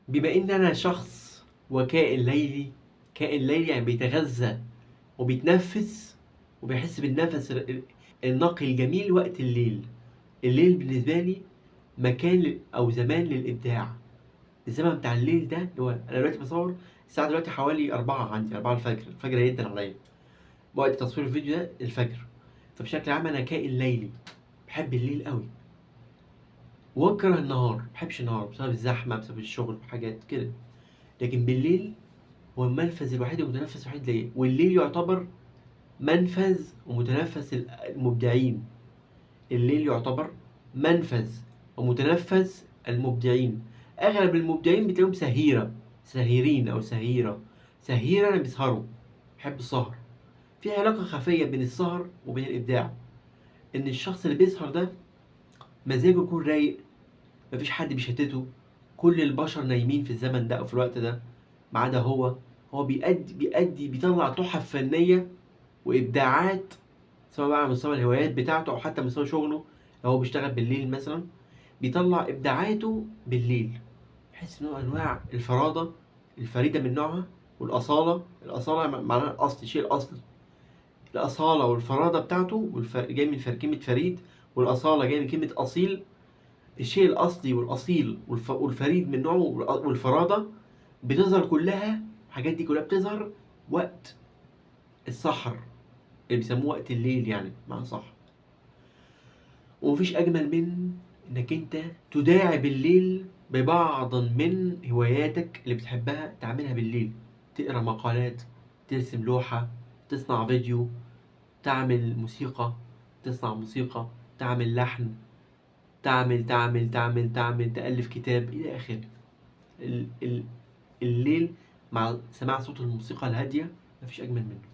بما ان انا شخص وكائن ليلي، كائن ليلي يعني بيتغذى وبيتنفس وبيحس بالنفس النقي الجميل وقت الليل. الليل بالنسبة لي مكان او زمان للابداع. الزمن بتاع الليل ده اللي هو انا دلوقتي بصور الساعة دلوقتي حوالي 4، عندي 4 الفجر، الفجر هيدن عليا وقت تصوير الفيديو ده الفجر. فبشكل عام انا كائن ليلي، بحب الليل قوي واكره النهار، بحبش النهار بسبب الزحمة، بسبب الشغل وحاجات كده. لكن بالليل هو المنفذ الوحيد والمتنفس الوحيد ليا، والليل يعتبر منفذ ومتنفس المبدعين. الليل يعتبر منفذ ومتنفس المبدعين. اغلب المبدعين بتلاقيهم سهيرة، سهيرين او سهيرة. سهيرة انا بيسهروا، بحب السهر. في علاقة خفية بين السهر وبين الابداع، ان الشخص اللي بيسهر ده مزاجه يكون رايق، مفيش حد بيشتته، كل البشر نايمين في الزمن ده او في الوقت ده ما عدا هو. هو بيطلع تحف فنية وابداعات، سواء بقى على مستوى الهوايات بتاعته او حتى مستوى شغله. لو هو بيشتغل بالليل مثلا بيطلع ابداعاته بالليل. بحس نوع انواع الفرادة الفريدة من نوعها، والاصالة. الاصالة معناها الاصل، الشيء الاصلي. الاصالة والفرادة بتاعته جاي من كلمة فريد، والاصالة جاي من كلمة اصيل. الشيء الاصلي والاصيل والفريد من نوعه والفرادة بتظهر كلها. الحاجات دي كلها بتظهر وقت السحر، اللي بيسموه وقت الليل يعني مع صح. ومفيش أجمل من إنك أنت تداعب الليل ببعض من هواياتك اللي بتحبها تعملها بالليل. تقرأ مقالات، ترسم لوحة، تصنع فيديو، تعمل موسيقى، تصنع موسيقى، تعمل لحن، تعمل تألف كتاب إلى آخره. ال- ال- الليل مع سماع صوت الموسيقى الهادية مفيش أجمل منه.